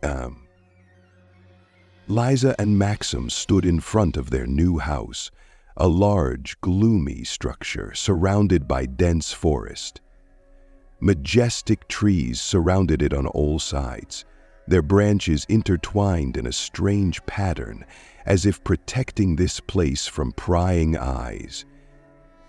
Um, Liza and Maxim stood in front of their new house, a large, gloomy structure surrounded by dense forest. Majestic trees surrounded it on all sides, their branches intertwined in a strange pattern, as if protecting this place from prying eyes.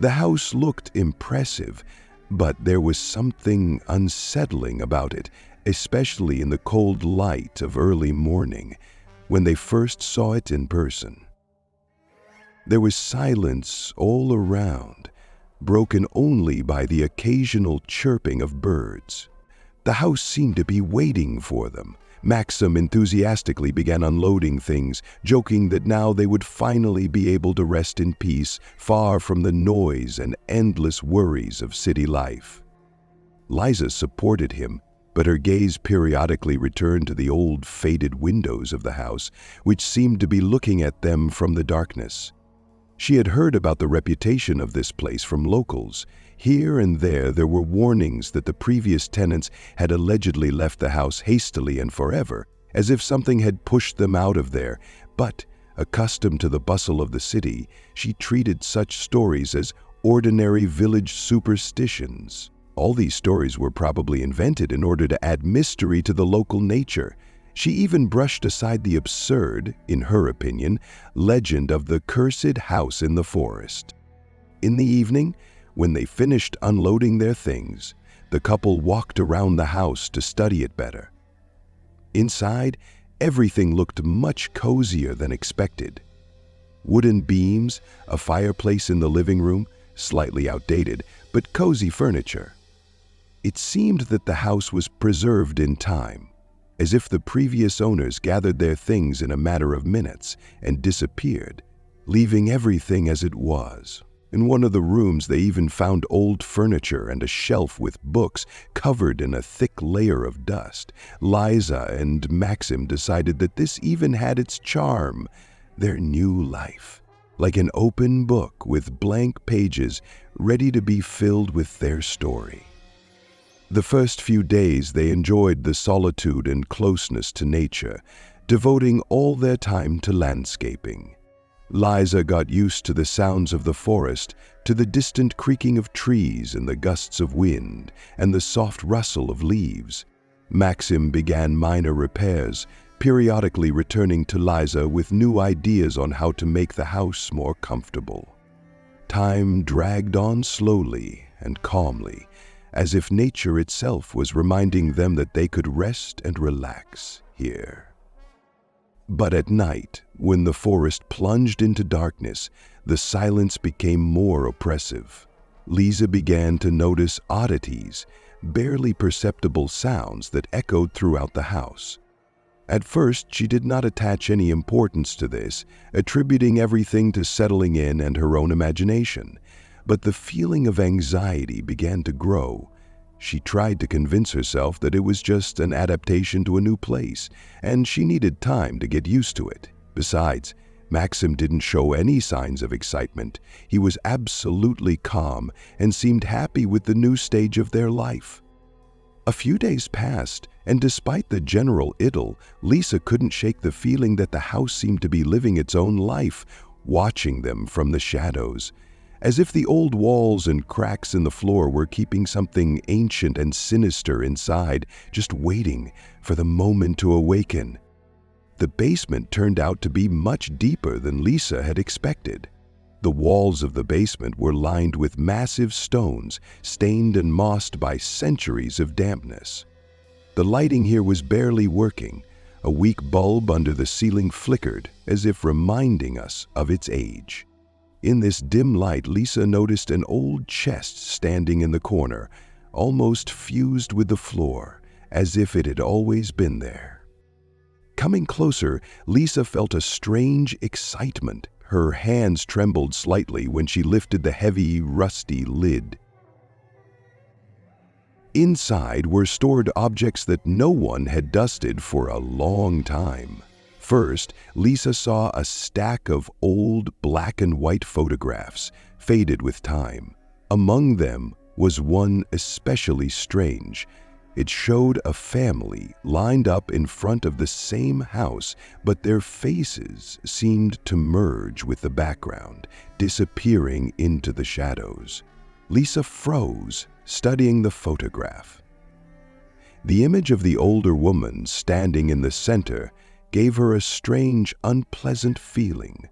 The house looked impressive, but there was something unsettling about it, especially in the cold light of early morning, when they first saw it in person. There was silence all around, broken only by the occasional chirping of birds. The house seemed to be waiting for them. Maxim enthusiastically began unloading things, joking that now they would finally be able to rest in peace, far from the noise and endless worries of city life. Liza supported him, but her gaze periodically returned to the old, faded windows of the house, which seemed to be looking at them from the darkness. She had heard about the reputation of this place from locals. Here and there were warnings that the previous tenants had allegedly left the house hastily and forever, as if something had pushed them out of there. But, accustomed to the bustle of the city, she treated such stories as ordinary village superstitions. All these stories were probably invented in order to add mystery to the local nature. She even brushed aside the absurd, in her opinion, legend of the cursed house in the forest. In the evening, when they finished unloading their things, the couple walked around the house to study it better. Inside, everything looked much cozier than expected. Wooden beams, a fireplace in the living room, slightly outdated, but cozy furniture. It seemed that the house was preserved in time, as if the previous owners gathered their things in a matter of minutes and disappeared, leaving everything as it was. In one of the rooms, they even found old furniture and a shelf with books covered in a thick layer of dust. Liza and Maxim decided that this even had its charm, their new life, like an open book with blank pages ready to be filled with their story. The first few days they enjoyed the solitude and closeness to nature, devoting all their time to landscaping. Liza got used to the sounds of the forest, to the distant creaking of trees and the gusts of wind and the soft rustle of leaves. Maxim began minor repairs, periodically returning to Liza with new ideas on how to make the house more comfortable. Time dragged on slowly and calmly, as if nature itself was reminding them that they could rest and relax here. But at night, when the forest plunged into darkness, the silence became more oppressive. Liza began to notice oddities, barely perceptible sounds that echoed throughout the house. At first, she did not attach any importance to this, attributing everything to settling in and her own imagination. But the feeling of anxiety began to grow. She tried to convince herself that it was just an adaptation to a new place, and she needed time to get used to it. Besides, Maxim didn't show any signs of excitement. He was absolutely calm and seemed happy with the new stage of their life. A few days passed, and despite the general idyll, Liza couldn't shake the feeling that the house seemed to be living its own life, watching them from the shadows, as if the old walls and cracks in the floor were keeping something ancient and sinister inside, just waiting for the moment to awaken. The basement turned out to be much deeper than Liza had expected. The walls of the basement were lined with massive stones, stained and mossed by centuries of dampness. The lighting here was barely working. A weak bulb under the ceiling flickered, as if reminding us of its age. In this dim light, Liza noticed an old chest standing in the corner, almost fused with the floor, as if it had always been there. Coming closer, Liza felt a strange excitement. Her hands trembled slightly when she lifted the heavy, rusty lid. Inside were stored objects that no one had dusted for a long time. First, Liza saw a stack of old black and white photographs, faded with time. Among them was one especially strange. It showed a family lined up in front of the same house, but their faces seemed to merge with the background, disappearing into the shadows. Lisa froze, studying the photograph. The image of the older woman standing in the center gave her a strange, unpleasant feeling.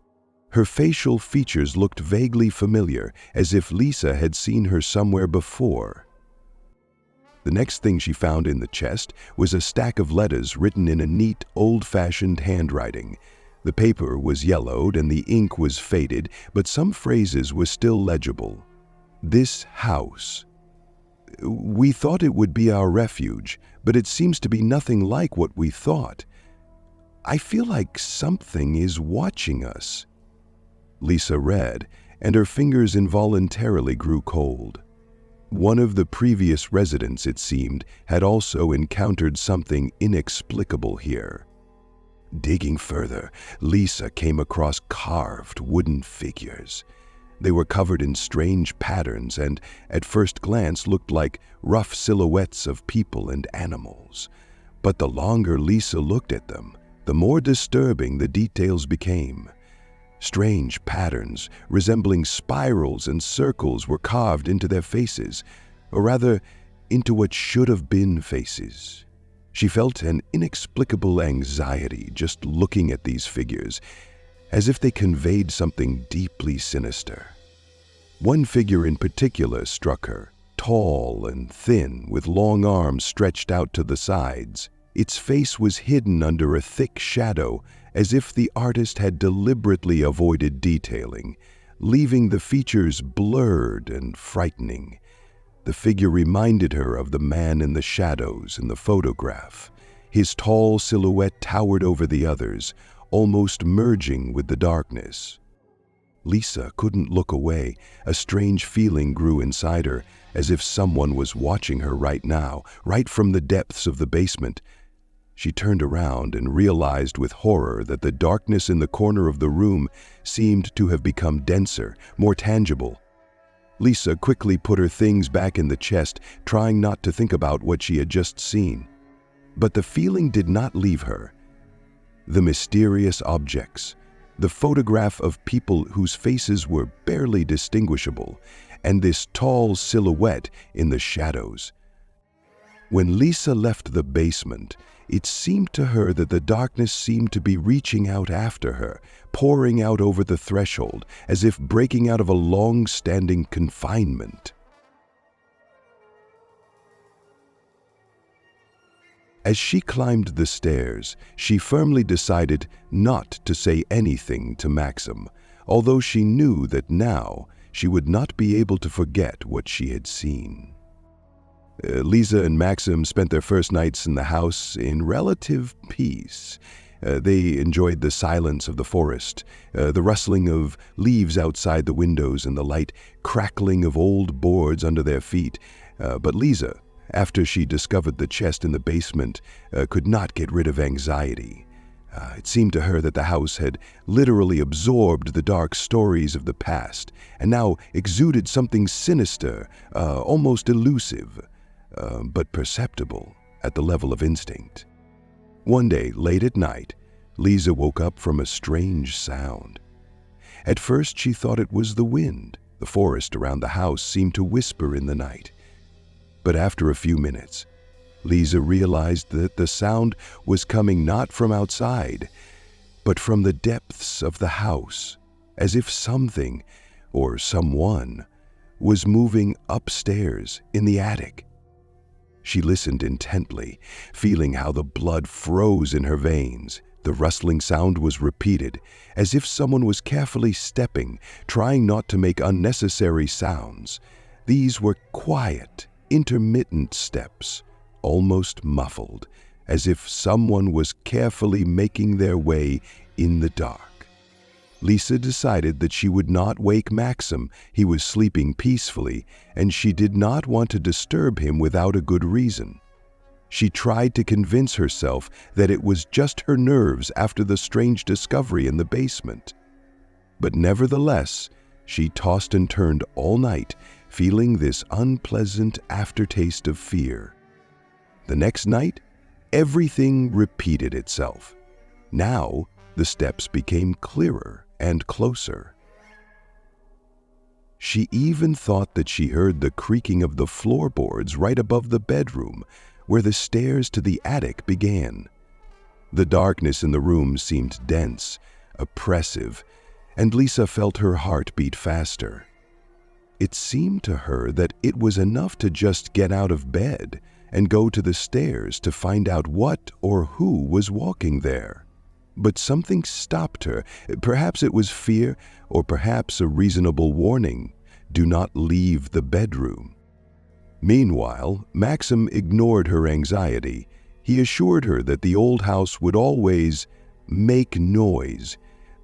Her facial features looked vaguely familiar, as if Lisa had seen her somewhere before. The next thing she found in the chest was a stack of letters written in a neat, old-fashioned handwriting. The paper was yellowed and the ink was faded, but some phrases were still legible. "This house. We thought it would be our refuge, but it seems to be nothing like what we thought. I feel like something is watching us." Lisa read, and her fingers involuntarily grew cold. One of the previous residents, it seemed, had also encountered something inexplicable here. Digging further, Lisa came across carved wooden figures. They were covered in strange patterns and, at first glance, looked like rough silhouettes of people and animals. But the longer Lisa looked at them, the more disturbing the details became. Strange patterns, resembling spirals and circles, were carved into their faces, or rather, into what should have been faces. She felt an inexplicable anxiety just looking at these figures, as if they conveyed something deeply sinister. One figure in particular struck her, tall and thin, with long arms stretched out to the sides. Its face was hidden under a thick shadow, as if the artist had deliberately avoided detailing, leaving the features blurred and frightening. The figure reminded her of the man in the shadows in the photograph. His tall silhouette towered over the others, almost merging with the darkness. Lisa couldn't look away. A strange feeling grew inside her, as if someone was watching her right now, right from the depths of the basement. She turned around and realized with horror that the darkness in the corner of the room seemed to have become denser, more tangible. Lisa quickly put her things back in the chest, trying not to think about what she had just seen. But the feeling did not leave her. The mysterious objects, the photograph of people whose faces were barely distinguishable, and this tall silhouette in the shadows. When Lisa left the basement, it seemed to her that the darkness seemed to be reaching out after her, pouring out over the threshold, as if breaking out of a long-standing confinement. As she climbed the stairs, she firmly decided not to say anything to Maxim, although she knew that now she would not be able to forget what she had seen. Lisa and Maxim spent their first nights in the house in relative peace. They enjoyed the silence of the forest, the rustling of leaves outside the windows and the light crackling of old boards under their feet. But Lisa, after she discovered the chest in the basement, could not get rid of anxiety. It seemed to her that the house had literally absorbed the dark stories of the past and now exuded something sinister, almost elusive, but perceptible at the level of instinct. One day, late at night, Lisa woke up from a strange sound. At first, she thought it was the wind. The forest around the house seemed to whisper in the night. But after a few minutes, Lisa realized that the sound was coming not from outside, but from the depths of the house, as if something, or someone, was moving upstairs in the attic. She listened intently, feeling how the blood froze in her veins. The rustling sound was repeated, as if someone was carefully stepping, trying not to make unnecessary sounds. These were quiet, intermittent steps, almost muffled, as if someone was carefully making their way in the dark. Lisa decided that she would not wake Maxim. He was sleeping peacefully, and she did not want to disturb him without a good reason. She tried to convince herself that it was just her nerves after the strange discovery in the basement. But nevertheless, she tossed and turned all night, feeling this unpleasant aftertaste of fear. The next night, everything repeated itself. Now, the steps became clearer and closer. She even thought that she heard the creaking of the floorboards right above the bedroom, where the stairs to the attic began. The darkness in the room seemed dense, oppressive, and Lisa felt her heart beat faster. It seemed to her that it was enough to just get out of bed and go to the stairs to find out what or who was walking there. But something stopped her. Perhaps it was fear, or perhaps a reasonable warning. Do not leave the bedroom. Meanwhile, Maxim ignored her anxiety. He assured her that the old house would always make noise.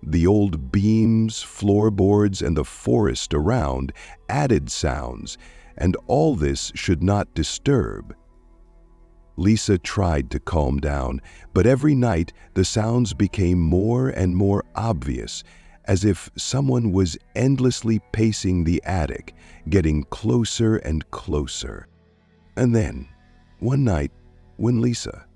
The old beams, floorboards, and the forest around added sounds, and all this should not disturb. Lisa tried to calm down, but every night the sounds became more and more obvious, as if someone was endlessly pacing the attic, getting closer and closer. And then, one night, when Lisa,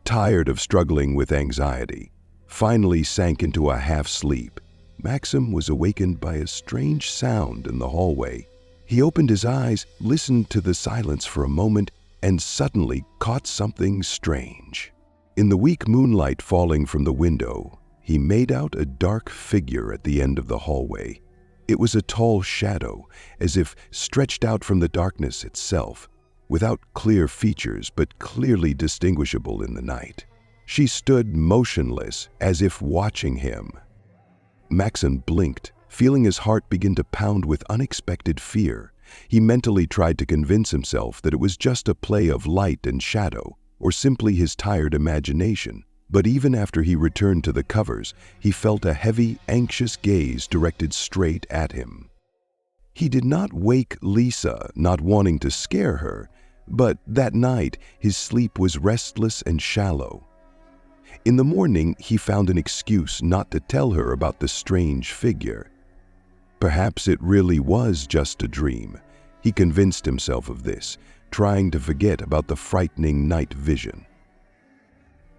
tired of struggling with anxiety, finally sank into a half-sleep, Maxim was awakened by a strange sound in the hallway. He opened his eyes, listened to the silence for a moment, and suddenly caught something strange. In the weak moonlight falling from the window, he made out a dark figure at the end of the hallway. It was a tall shadow, as if stretched out from the darkness itself, without clear features but clearly distinguishable in the night. She stood motionless, as if watching him. Maxim blinked, feeling his heart begin to pound with unexpected fear. He mentally tried to convince himself that it was just a play of light and shadow, or simply his tired imagination. But even after he returned to the covers, he felt a heavy, anxious gaze directed straight at him. He did not wake Lisa, not wanting to scare her, but that night his sleep was restless and shallow. In the morning, he found an excuse not to tell her about the strange figure. Perhaps it really was just a dream. He convinced himself of this, trying to forget about the frightening night vision.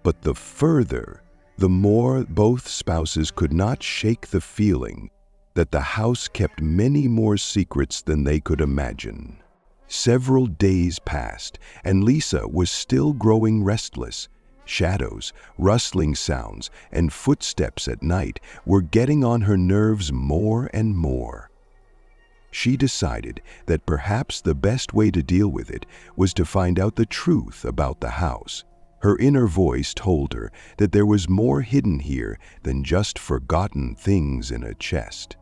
But the further, the more both spouses could not shake the feeling that the house kept many more secrets than they could imagine. Several days passed, and Lisa was still growing restless. Shadows, rustling sounds, and footsteps at night were getting on her nerves more and more. She decided that perhaps the best way to deal with it was to find out the truth about the house. Her inner voice told her that there was more hidden here than just forgotten things in a chest.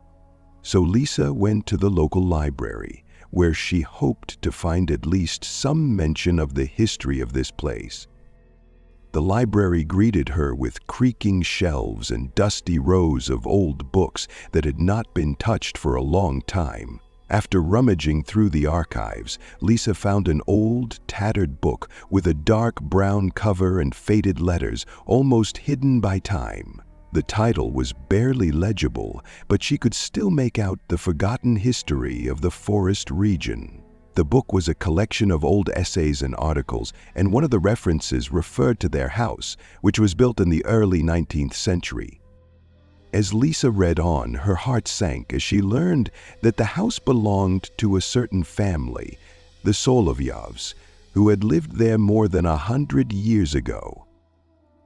So Lisa went to the local library, where she hoped to find at least some mention of the history of this place. The library greeted her with creaking shelves and dusty rows of old books that had not been touched for a long time. After rummaging through the archives, Lisa found an old, tattered book with a dark brown cover and faded letters almost hidden by time. The title was barely legible, but she could still make out the forgotten history of the forest region. The book was a collection of old essays and articles, and one of the references referred to their house, which was built in the early 19th century. As Lisa read on, her heart sank as she learned that the house belonged to a certain family, the Solovyovs, who had lived there more than 100 years ago.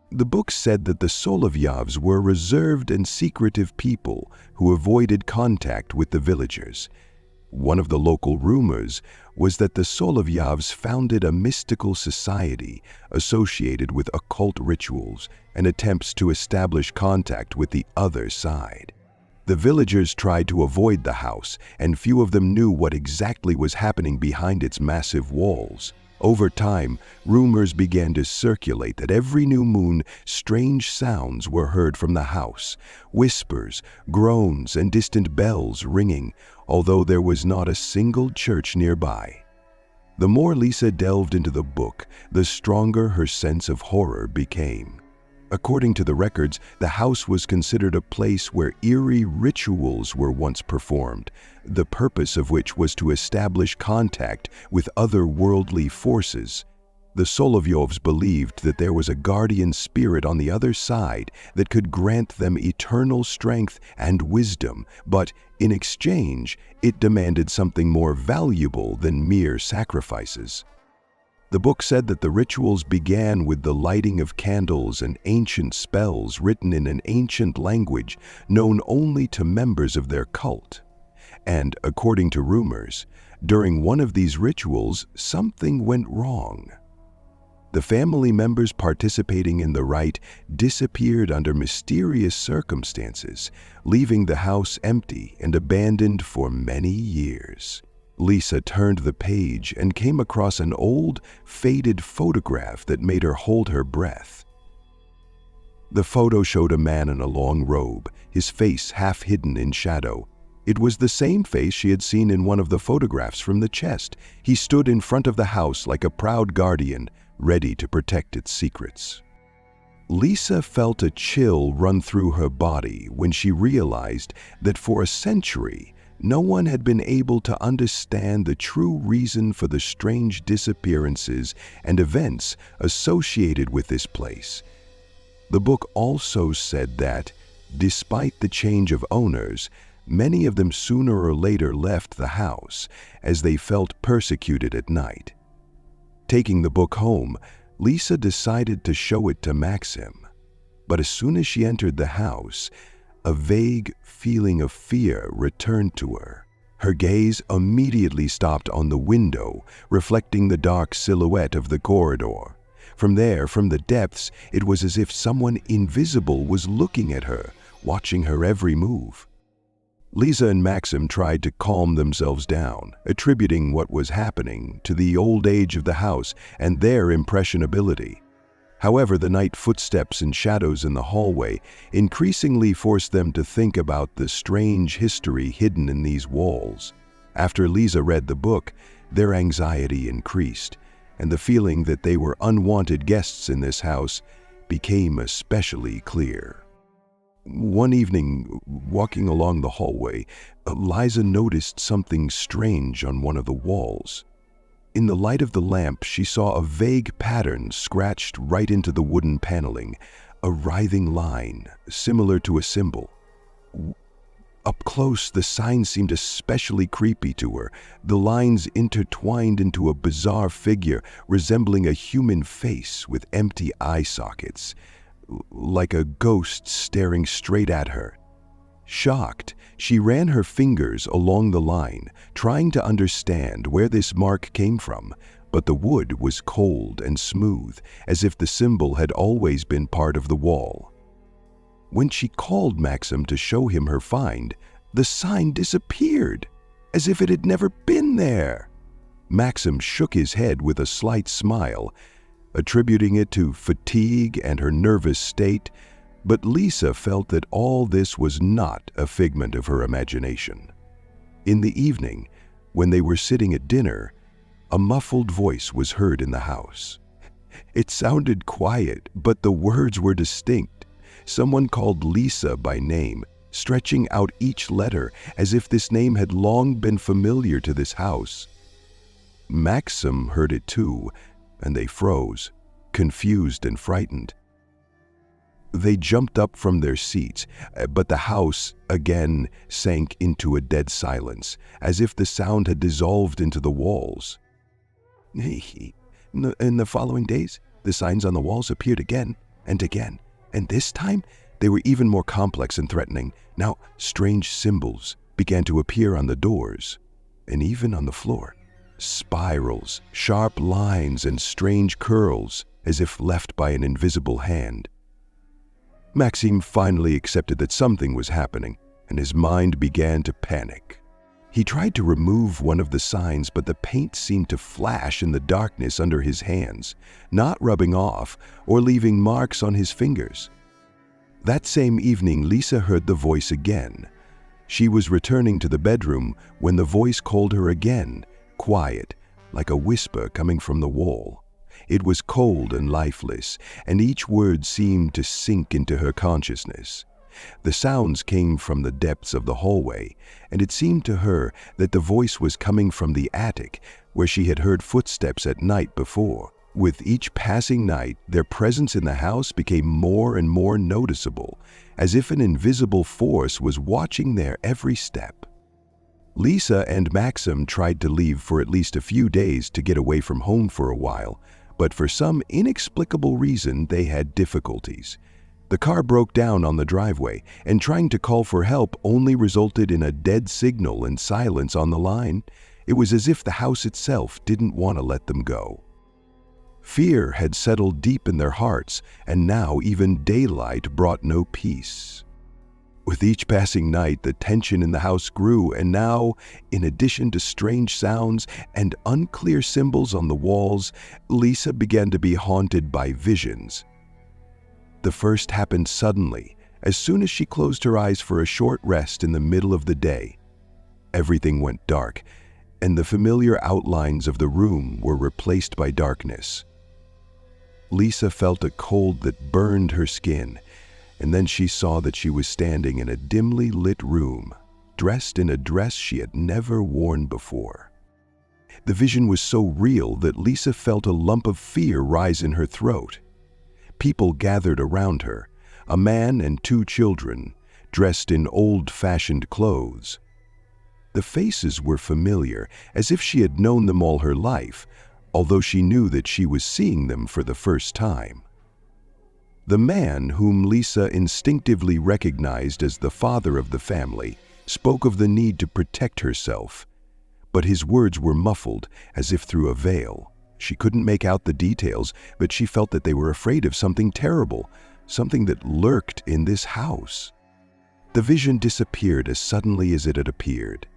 The book said that the Solovyovs were reserved and secretive people who avoided contact with the villagers. One of the local rumors was that the Solovyovs founded a mystical society associated with occult rituals and attempts to establish contact with the other side. The villagers tried to avoid the house, and few of them knew what exactly was happening behind its massive walls. Over time, rumors began to circulate that every new moon, strange sounds were heard from the house, whispers, groans, and distant bells ringing, although there was not a single church nearby. The more Lisa delved into the book, the stronger her sense of horror became. According to the records, the house was considered a place where eerie rituals were once performed, the purpose of which was to establish contact with otherworldly forces. The Solovyovs believed that there was a guardian spirit on the other side that could grant them eternal strength and wisdom, but in exchange, it demanded something more valuable than mere sacrifices. The book said that the rituals began with the lighting of candles and ancient spells written in an ancient language known only to members of their cult. And, according to rumors, during one of these rituals, something went wrong. The family members participating in the rite disappeared under mysterious circumstances, leaving the house empty and abandoned for many years. Lisa turned the page and came across an old, faded photograph that made her hold her breath. The photo showed a man in a long robe, his face half hidden in shadow. It was the same face she had seen in one of the photographs from the chest. He stood in front of the house like a proud guardian, ready to protect its secrets. Lisa felt a chill run through her body when she realized that for a century, no one had been able to understand the true reason for the strange disappearances and events associated with this place. The book also said that, despite the change of owners, many of them sooner or later left the house as they felt persecuted at night. Taking the book home, Lisa decided to show it to Maxim. But as soon as she entered the house, a vague feeling of fear returned to her. Her gaze immediately stopped on the window, reflecting the dark silhouette of the corridor. From there, from the depths, it was as if someone invisible was looking at her, watching her every move. Lisa and Maxim tried to calm themselves down, attributing what was happening to the old age of the house and their impressionability. However, the night footsteps and shadows in the hallway increasingly forced them to think about the strange history hidden in these walls. After Lisa read the book, their anxiety increased, and the feeling that they were unwanted guests in this house became especially clear. One evening, walking along the hallway, Liza noticed something strange on one of the walls. In the light of the lamp, she saw a vague pattern scratched right into the wooden paneling, a writhing line, similar to a symbol. Up close, the sign seemed especially creepy to her, the lines intertwined into a bizarre figure resembling a human face with empty eye sockets, like a ghost staring straight at her. Shocked, she ran her fingers along the line, trying to understand where this mark came from, but the wood was cold and smooth, as if the symbol had always been part of the wall. When she called Maxim to show him her find, the sign disappeared, as if it had never been there. Maxim shook his head with a slight smile, attributing it to fatigue and her nervous state, but Lisa felt that all this was not a figment of her imagination. In the evening, when they were sitting at dinner, a muffled voice was heard in the house. It sounded quiet, but the words were distinct. Someone called Lisa by name, stretching out each letter as if this name had long been familiar to this house. Maxim heard it too, and they froze, confused and frightened. They jumped up from their seats, but the house again sank into a dead silence, as if the sound had dissolved into the walls. In the following days, the signs on the walls appeared again and again, and this time they were even more complex and threatening. Now, strange symbols began to appear on the doors, and even on the floor. Spirals, sharp lines, and strange curls, as if left by an invisible hand. Maxim finally accepted that something was happening, and his mind began to panic. He tried to remove one of the signs, but the paint seemed to flash in the darkness under his hands, not rubbing off or leaving marks on his fingers. That same evening, Lisa heard the voice again. She was returning to the bedroom when the voice called her again, quiet, like a whisper coming from the wall. It was cold and lifeless, and each word seemed to sink into her consciousness. The sounds came from the depths of the hallway, and it seemed to her that the voice was coming from the attic, where she had heard footsteps at night before. With each passing night, their presence in the house became more and more noticeable, as if an invisible force was watching their every step. Lisa and Maxim tried to leave for at least a few days to get away from home for a while, but for some inexplicable reason they had difficulties. The car broke down on the driveway, and trying to call for help only resulted in a dead signal and silence on the line. It was as if the house itself didn't want to let them go. Fear had settled deep in their hearts, and now even daylight brought no peace. With each passing night, the tension in the house grew, and now, in addition to strange sounds and unclear symbols on the walls, Lisa began to be haunted by visions. The first happened suddenly, as soon as she closed her eyes for a short rest in the middle of the day. Everything went dark, and the familiar outlines of the room were replaced by darkness. Lisa felt a cold that burned her skin, and then she saw that she was standing in a dimly lit room, dressed in a dress she had never worn before. The vision was so real that Lisa felt a lump of fear rise in her throat. People gathered around her, a man and 2 children, dressed in old-fashioned clothes. The faces were familiar, as if she had known them all her life, although she knew that she was seeing them for the first time. The man, whom Lisa instinctively recognized as the father of the family, spoke of the need to protect herself, but his words were muffled as if through a veil. She couldn't make out the details, but she felt that they were afraid of something terrible, something that lurked in this house. The vision disappeared as suddenly as it had appeared,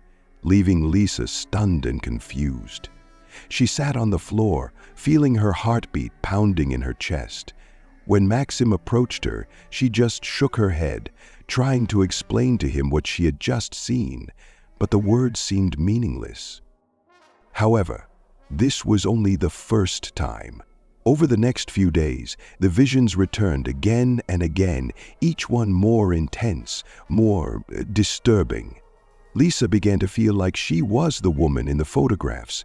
leaving Lisa stunned and confused. She sat on the floor, feeling her heartbeat pounding in her chest. When Maxim approached her, she just shook her head, trying to explain to him what she had just seen, but the words seemed meaningless. However, this was only the first time. Over the next few days, the visions returned again and again, each one more intense, more disturbing. Lisa began to feel like she was the woman in the photographs.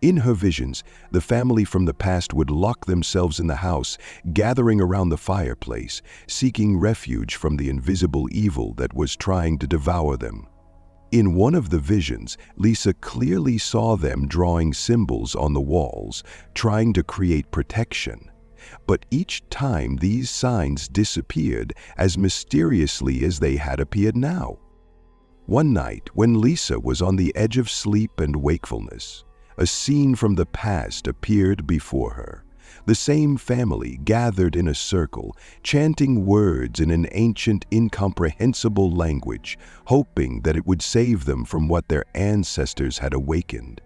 In her visions, the family from the past would lock themselves in the house, gathering around the fireplace, seeking refuge from the invisible evil that was trying to devour them. In one of the visions, Lisa clearly saw them drawing symbols on the walls, trying to create protection. But each time these signs disappeared as mysteriously as they had appeared now. One night, when Lisa was on the edge of sleep and wakefulness, a scene from the past appeared before her. The same family gathered in a circle, chanting words in an ancient, incomprehensible language, hoping that it would save them from what their ancestors had awakened.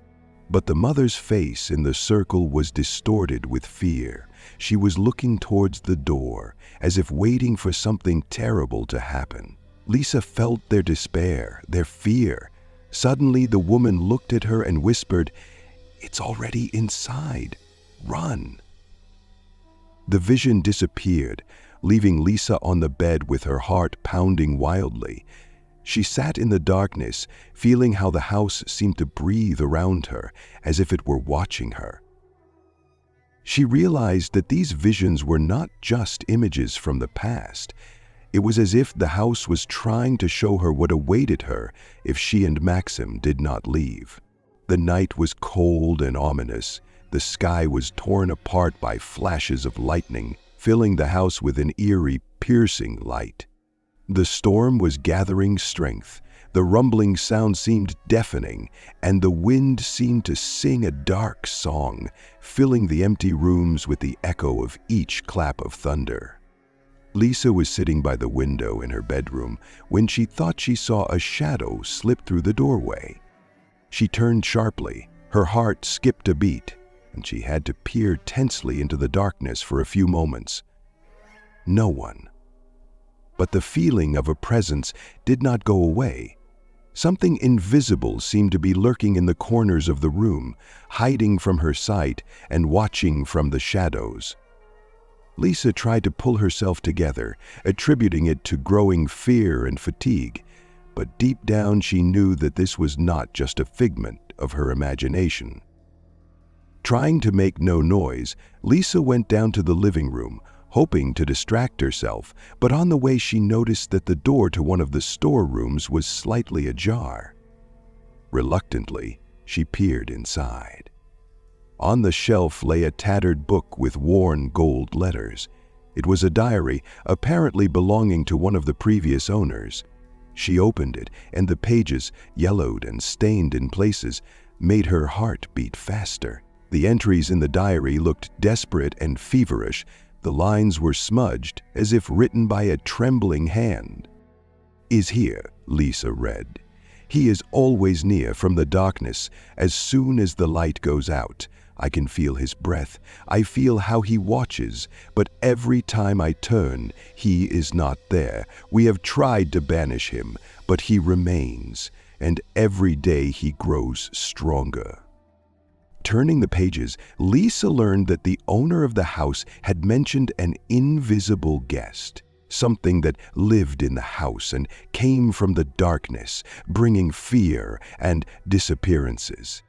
But the mother's face in the circle was distorted with fear. She was looking towards the door, as if waiting for something terrible to happen. Lisa felt their despair, their fear. Suddenly, the woman looked at her and whispered, "It's already inside. Run." The vision disappeared, leaving Lisa on the bed with her heart pounding wildly. She sat in the darkness, feeling how the house seemed to breathe around her, as if it were watching her. She realized that these visions were not just images from the past. It was as if the house was trying to show her what awaited her if she and Maxim did not leave. The night was cold and ominous. The sky was torn apart by flashes of lightning, filling the house with an eerie, piercing light. The storm was gathering strength. The rumbling sound seemed deafening, and the wind seemed to sing a dark song, filling the empty rooms with the echo of each clap of thunder. Lisa was sitting by the window in her bedroom when she thought she saw a shadow slip through the doorway. She turned sharply, her heart skipped a beat, and she had to peer tensely into the darkness for a few moments. No one. But the feeling of a presence did not go away. Something invisible seemed to be lurking in the corners of the room, hiding from her sight and watching from the shadows. Lisa tried to pull herself together, attributing it to growing fear and fatigue, but deep down she knew that this was not just a figment of her imagination. Trying to make no noise, Lisa went down to the living room, hoping to distract herself, but on the way she noticed that the door to one of the storerooms was slightly ajar. Reluctantly, she peered inside. On the shelf lay a tattered book with worn gold letters. It was a diary, apparently belonging to one of the previous owners. She opened it, and the pages, yellowed and stained in places, made her heart beat faster. The entries in the diary looked desperate and feverish. The lines were smudged, as if written by a trembling hand. "Is here," Lisa read. "He is always near from the darkness. As soon as the light goes out, I can feel his breath. I feel how he watches, but every time I turn, he is not there. We have tried to banish him, but he remains, and every day he grows stronger." Turning the pages, Lisa learned that the owner of the house had mentioned an invisible guest, something that lived in the house and came from the darkness, bringing fear and disappearances.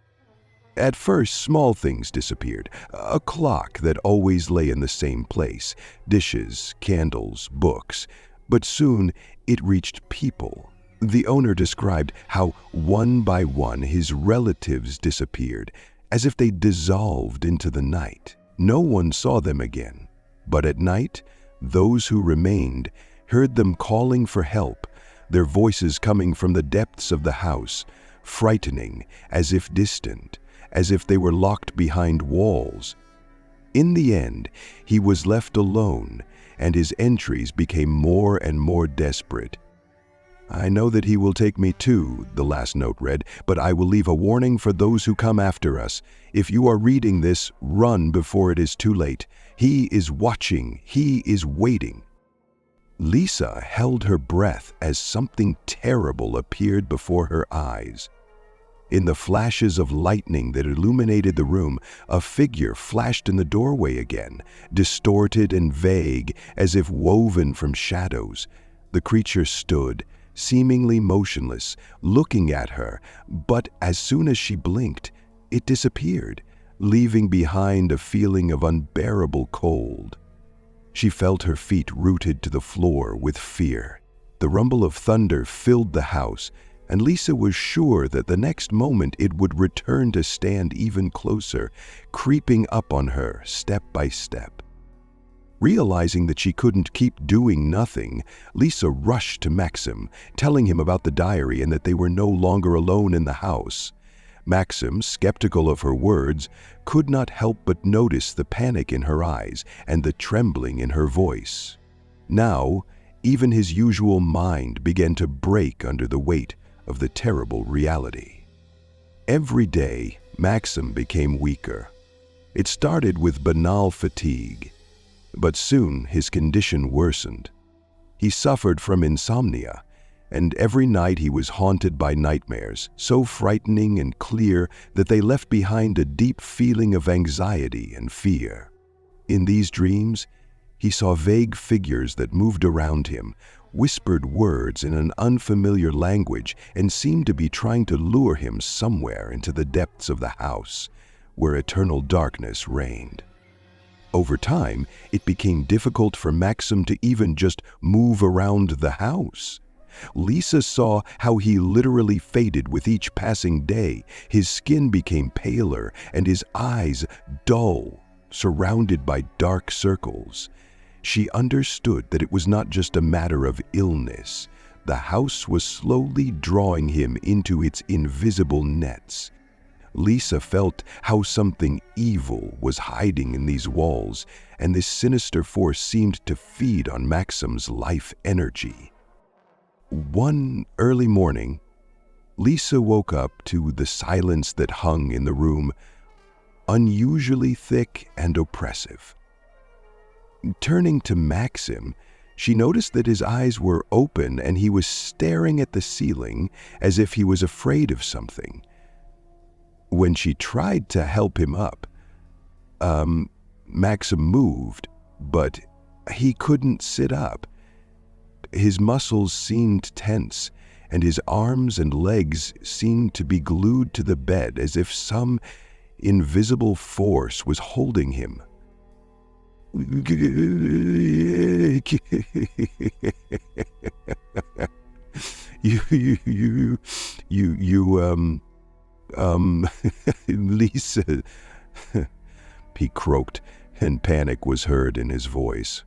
At first, small things disappeared. A clock that always lay in the same place, dishes, candles, books. But soon, it reached people. The owner described how one by one his relatives disappeared, as if they dissolved into the night. No one saw them again. But at night, those who remained heard them calling for help, their voices coming from the depths of the house, frightening, as if distant, as if they were locked behind walls. In the end, he was left alone, and his entries became more and more desperate. "I know that he will take me too," the last note read, "but I will leave a warning for those who come after us. If you are reading this, run before it is too late. He is watching. He is waiting." Lisa held her breath as something terrible appeared before her eyes. In the flashes of lightning that illuminated the room, a figure flashed in the doorway again, distorted and vague, as if woven from shadows. The creature stood, seemingly motionless, looking at her, but as soon as she blinked, it disappeared, leaving behind a feeling of unbearable cold. She felt her feet rooted to the floor with fear. The rumble of thunder filled the house, and Lisa was sure that the next moment it would return to stand even closer, creeping up on her step by step. Realizing that she couldn't keep doing nothing, Lisa rushed to Maxim, telling him about the diary and that they were no longer alone in the house. Maxim, skeptical of her words, could not help but notice the panic in her eyes and the trembling in her voice. Now, even his usual mind began to break under the weight of the terrible reality. Every day, Maxim became weaker. It started with banal fatigue, but soon his condition worsened. He suffered from insomnia, and every night he was haunted by nightmares, so frightening and clear that they left behind a deep feeling of anxiety and fear. In these dreams, he saw vague figures that moved around him, whispered words in an unfamiliar language, and seemed to be trying to lure him somewhere into the depths of the house, where eternal darkness reigned. Over time, it became difficult for Maxim to even just move around the house. Lisa saw how he literally faded with each passing day. His skin became paler and his eyes dull, surrounded by dark circles. She understood that it was not just a matter of illness. The house was slowly drawing him into its invisible nets. Lisa felt how something evil was hiding in these walls, and this sinister force seemed to feed on Maxim's life energy. One early morning, Lisa woke up to the silence that hung in the room, unusually thick and oppressive. Turning to Maxim, she noticed that his eyes were open and he was staring at the ceiling as if he was afraid of something. When she tried to help him up, Maxim moved, but he couldn't sit up. His muscles seemed tense, and his arms and legs seemed to be glued to the bed as if some invisible force was holding him. Lisa, he croaked, and panic was heard in his voice.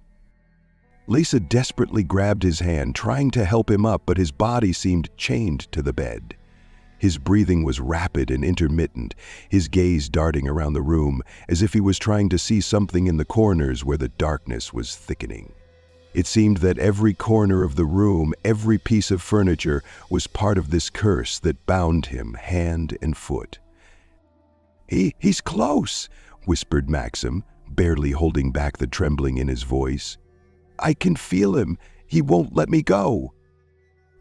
Lisa desperately grabbed his hand, trying to help him up, but his body seemed chained to the bed. His breathing was rapid and intermittent, his gaze darting around the room as if he was trying to see something in the corners where the darkness was thickening. It seemed that every corner of the room, every piece of furniture, was part of this curse that bound him hand and foot. He's close," whispered Maxim, barely holding back the trembling in his voice. "I can feel him. He won't let me go."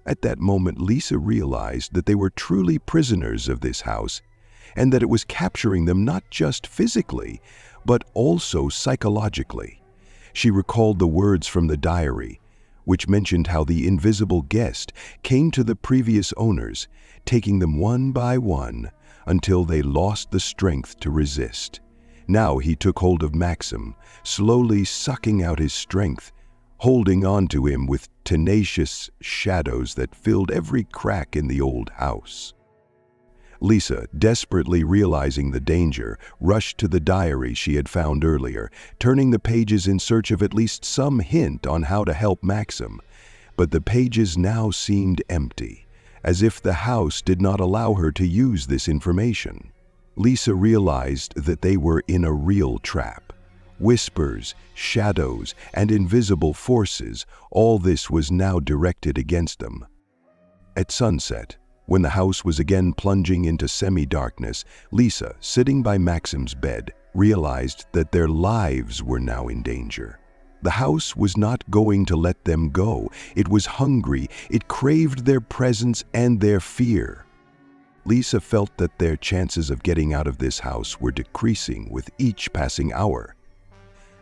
At that moment, Lisa realized that they were truly prisoners of this house, and that it was capturing them not just physically, but also psychologically. She recalled the words from the diary, which mentioned how the invisible guest came to the previous owners, taking them one by one until they lost the strength to resist. Now he took hold of Maxim, slowly sucking out his strength, holding on to him with tenacious shadows that filled every crack in the old house. Lisa, desperately realizing the danger, rushed to the diary she had found earlier, turning the pages in search of at least some hint on how to help Maxim. But the pages now seemed empty, as if the house did not allow her to use this information. Lisa realized that they were in a real trap. Whispers, shadows, and invisible forces, all this was now directed against them. At sunset, when the house was again plunging into semi-darkness, Lisa, sitting by Maxim's bed, realized that their lives were now in danger. The house was not going to let them go. It was hungry. It craved their presence and their fear. Lisa felt that their chances of getting out of this house were decreasing with each passing hour.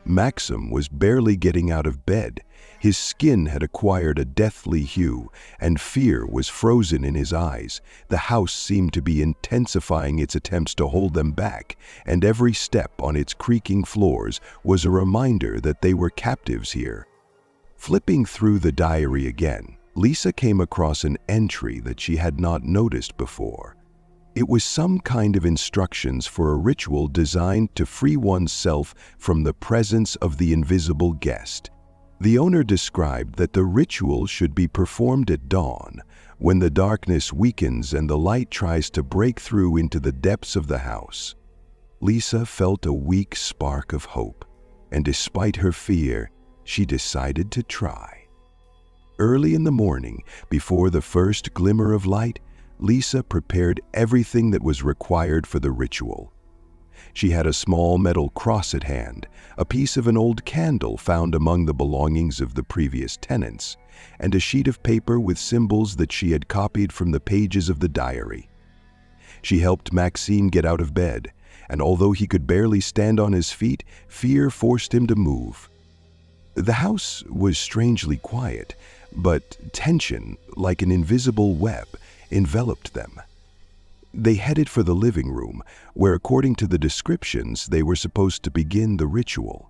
Maxim was barely getting out of bed. His skin had acquired a deathly hue, and fear was frozen in his eyes. The house seemed to be intensifying its attempts to hold them back, and every step on its creaking floors was a reminder that they were captives here. Flipping through the diary again, Lisa came across an entry that she had not noticed before. It was some kind of instructions for a ritual designed to free oneself from the presence of the invisible guest. The owner described that the ritual should be performed at dawn, when the darkness weakens and the light tries to break through into the depths of the house. Lisa felt a weak spark of hope, and despite her fear, she decided to try. Early in the morning, before the first glimmer of light, Lisa prepared everything that was required for the ritual. She had a small metal cross at hand, a piece of an old candle found among the belongings of the previous tenants, and a sheet of paper with symbols that she had copied from the pages of the diary. She helped Maxime get out of bed, and although he could barely stand on his feet, fear forced him to move. The house was strangely quiet, but tension, like an invisible web, enveloped them. They headed for the living room, where according to the descriptions, they were supposed to begin the ritual.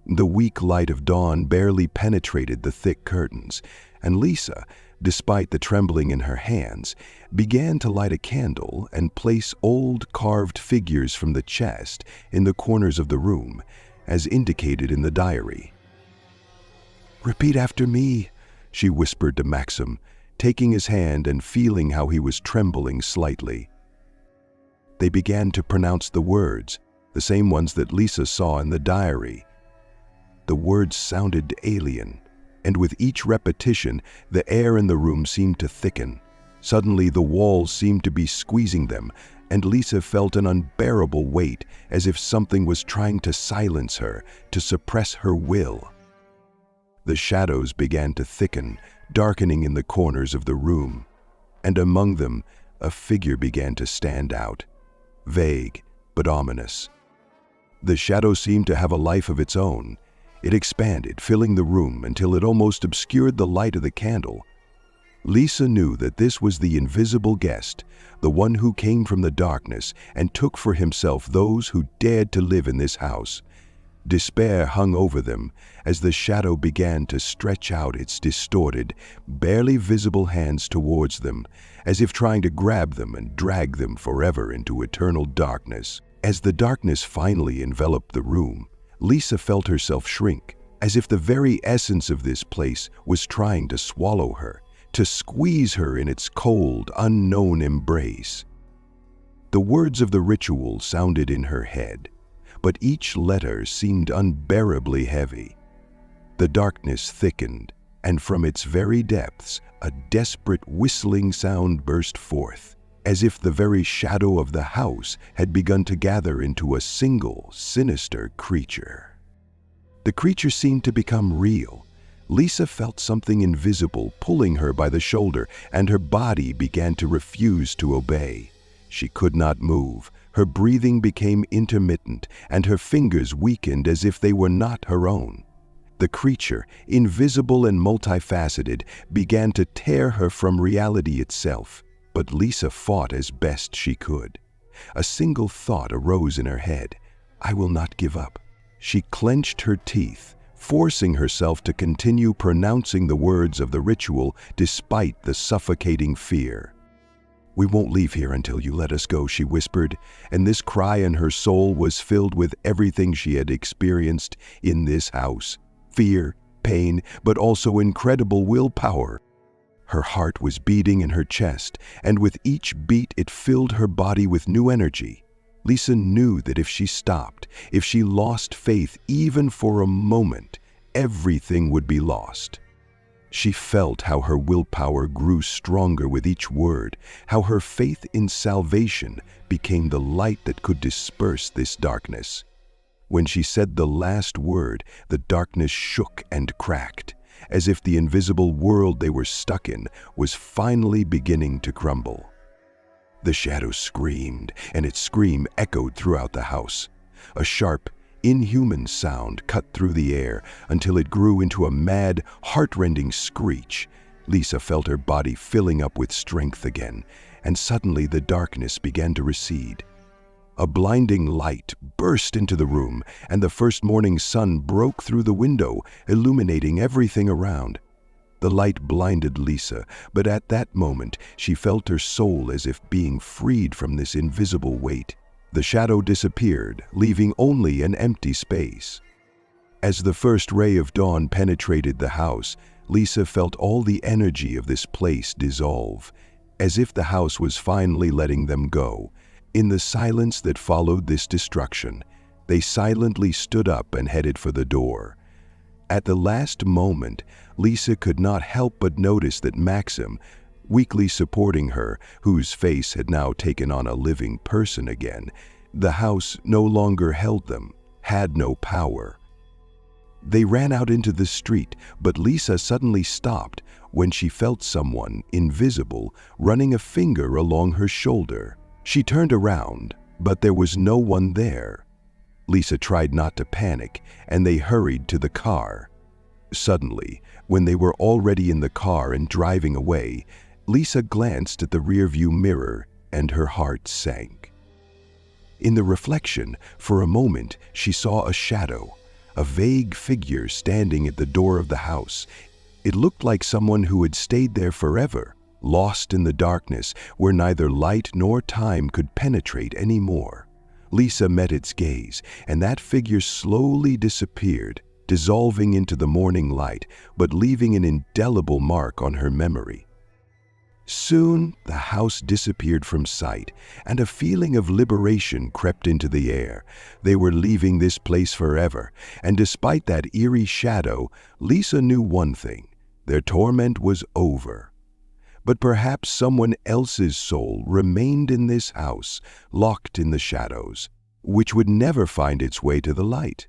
The weak light of dawn barely penetrated the thick curtains, and Lisa, despite the trembling in her hands, began to light a candle and place old carved figures from the chest in the corners of the room, as indicated in the diary. "Repeat after me," she whispered to Maxim, taking his hand and feeling how he was trembling slightly. They began to pronounce the words, the same ones that Lisa saw in the diary. The words sounded alien, and with each repetition, the air in the room seemed to thicken. Suddenly, the walls seemed to be squeezing them, and Lisa felt an unbearable weight, as if something was trying to silence her, to suppress her will. The shadows began to thicken, darkening in the corners of the room, and among them, a figure began to stand out, vague but ominous. The shadow seemed to have a life of its own. It expanded, filling the room until it almost obscured the light of the candle. Lisa knew that this was the invisible guest, the one who came from the darkness and took for himself those who dared to live in this house. Despair hung over them as the shadow began to stretch out its distorted, barely visible hands towards them, as if trying to grab them and drag them forever into eternal darkness. As the darkness finally enveloped the room, Lisa felt herself shrink, as if the very essence of this place was trying to swallow her, to squeeze her in its cold, unknown embrace. The words of the ritual sounded in her head, but each letter seemed unbearably heavy. The darkness thickened, and from its very depths, a desperate whistling sound burst forth, as if the very shadow of the house had begun to gather into a single, sinister creature. The creature seemed to become real. Lisa felt something invisible pulling her by the shoulder, and her body began to refuse to obey. She could not move. Her breathing became intermittent, and her fingers weakened as if they were not her own. The creature, invisible and multifaceted, began to tear her from reality itself, but Lisa fought as best she could. A single thought arose in her head: I will not give up. She clenched her teeth, forcing herself to continue pronouncing the words of the ritual despite the suffocating fear. We won't leave here until you let us go, she whispered, and this cry in her soul was filled with everything she had experienced in this house: fear, pain, but also incredible willpower. Her heart was beating in her chest, and with each beat it filled her body with new energy. Lisa knew that if she stopped, if she lost faith even for a moment, everything would be lost. She felt how her willpower grew stronger with each word, how her faith in salvation became the light that could disperse this darkness. When she said the last word, the darkness shook and cracked, as if the invisible world they were stuck in was finally beginning to crumble. The shadow screamed, and its scream echoed throughout the house. A sharp, inhuman sound cut through the air until it grew into a mad, heart-rending screech. Lisa felt her body filling up with strength again, and suddenly the darkness began to recede. A blinding light burst into the room, and the first morning sun broke through the window, illuminating everything around. The light blinded Lisa, but at that moment she felt her soul as if being freed from this invisible weight. The shadow disappeared, leaving only an empty space. As the first ray of dawn penetrated the house, Lisa felt all the energy of this place dissolve, as if the house was finally letting them go. In the silence that followed this destruction, they silently stood up and headed for the door. At the last moment, Lisa could not help but notice that Maxim, weakly supporting her, whose face had now taken on a living person again, the house no longer held them, had no power. They ran out into the street, but Lisa suddenly stopped when she felt someone, invisible, running a finger along her shoulder. She turned around, but there was no one there. Lisa tried not to panic, and they hurried to the car. Suddenly, when they were already in the car and driving away, Lisa glanced at the rearview mirror, and her heart sank. In the reflection, for a moment, she saw a shadow, a vague figure standing at the door of the house. It looked like someone who had stayed there forever, lost in the darkness where neither light nor time could penetrate anymore. Lisa met its gaze, and that figure slowly disappeared, dissolving into the morning light, but leaving an indelible mark on her memory. Soon, the house disappeared from sight, and a feeling of liberation crept into the air. They were leaving this place forever, and despite that eerie shadow, Lisa knew one thing: their torment was over. But perhaps someone else's soul remained in this house, locked in the shadows, which would never find its way to the light.